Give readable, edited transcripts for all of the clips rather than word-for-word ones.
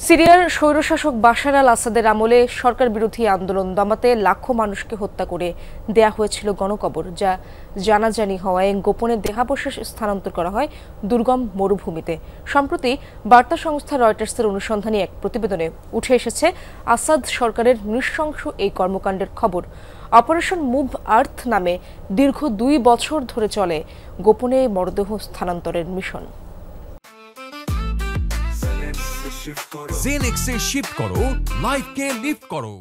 সিরিয়ার স্বৈরশাসক বাশার আল আসাদের আমলে সরকার বিরোধী আন্দোলন দমাতে লাখো মানুষকে হত্যা করে দেয়া হয়েছিল গণকবর, যা জানাজানি হওয়ায় গোপনে দেহাবশেষ স্থানান্তর করা হয় দুর্গম মরুভূমিতে। সম্প্রতি বার্তা সংস্থা রয়টার্সের অনুসন্ধানী এক প্রতিবেদনে উঠে এসেছে আসাদ সরকারের নৃশংস এই কর্মকাণ্ডের খবর। অপারেশন মুভ আর্থ নামে দীর্ঘ 2 বছর ধরে চলে গোপনে মরদেহ স্থানান্তরের মিশন। জেনেক্সে শিফট করো, লাইফকে লিফট করো।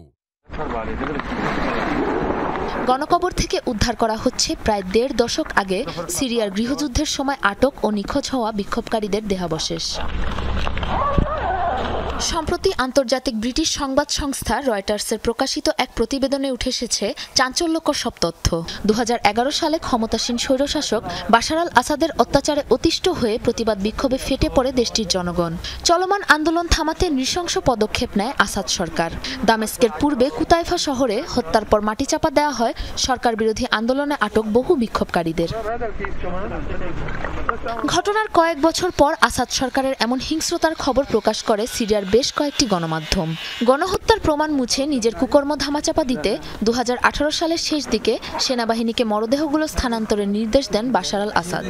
গণকবর থেকে উদ্ধার করা হচ্ছে প্রায় 1.5 দশক আগে সিরিয়ার গৃহযুদ্ধের সময় আটক ও নিখোঁজ হওয়া বিক্ষোভকারীদের দেহাবশেষ। সম্প্রতি আন্তর্জাতিক ব্রিটিশ সংবাদ সংস্থা রয়টার্সের প্রকাশিত এক প্রতিবেদনে উঠে এসেছে চাঞ্চল্যকর সব তথ্য। 2011 সালে ক্ষমতাসীন স্বৈরশাসক বাশার আল আসাদের অত্যাচারে অতিষ্ঠ হয়ে প্রতিবাদ বিক্ষোভে ফেটে পড়ে দেশটির জনগণ। চলমান আন্দোলন থামাতে নৃশংস পদক্ষেপ নেয় আসাদ সরকার। দামেস্কের পূর্বে কুতাইফা শহরে হত্যার পর মাটিচাপা দেওয়া হয় সরকার বিরোধী আন্দোলনে আটক বহু বিক্ষোভকারীদের। ঘটনার কয়েক বছর পর আসাদ সরকারের এমন হিংস্রতার খবর প্রকাশ করে সিরিয়ার বেশ কয়েকটি গণমাধ্যম। গণহত্যার প্রমাণ মুছে নিজের কুকর্ম ধামাচাপা দিতে 2018 সালের শেষ দিকে সেনাবাহিনীকে মরদেহগুলো স্থানান্তরের নির্দেশ দেন বাশার আল আসাদ।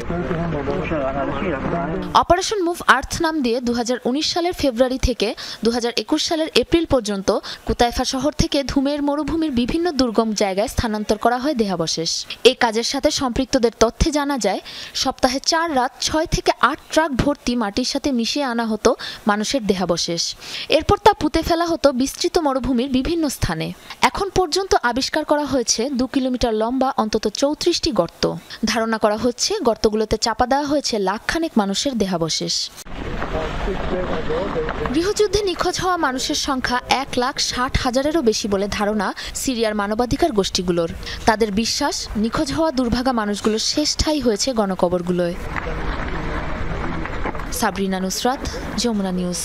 অপারেশন মুভ আর্থ নাম দিয়ে 2019 সালের ফেব্রুয়ারি থেকে 2021 সালের এপ্রিল পর্যন্ত কুতাইফা শহর থেকে ধুমের মরুভূমির বিভিন্ন দুর্গম জায়গায় স্থানান্তর করা হয় দেহাবশেষ। এই কাজের সাথে সম্পৃক্তদের তথ্যে জানা যায়, সপ্তাহে 4 রাত 6 থেকে 8 ট্রাক ভর্তি মাটির সাথে মিশিয়ে আনা হতো মানুষের দেহাবশেষ। এরপর তা পুঁতে ফেলা হতো বিস্তৃত মরুভূমির বিভিন্ন স্থানে। এখন পর্যন্ত আবিষ্কার করা হয়েছে 2 কিলোমিটার লম্বা অন্তত 34টি গর্ত। ধারণা করা হচ্ছে গর্তগুলোতে চাপা দেওয়া হয়েছে লাখখানেক মানুষের দেহাবশেষ। গৃহযুদ্ধে নিখোঁজ হওয়া মানুষের সংখ্যা 1,60,000-এরও বেশি বলে ধারণা সিরিয়ার মানবাধিকার গোষ্ঠীগুলোর। তাদের বিশ্বাস, নিখোঁজ হওয়া দুর্ভাগা মানুষগুলোর শেষ ঠাঁই হয়েছে গণকবরগুলোয়। সাবরিনা নুসরাত, যমুনা নিউজ।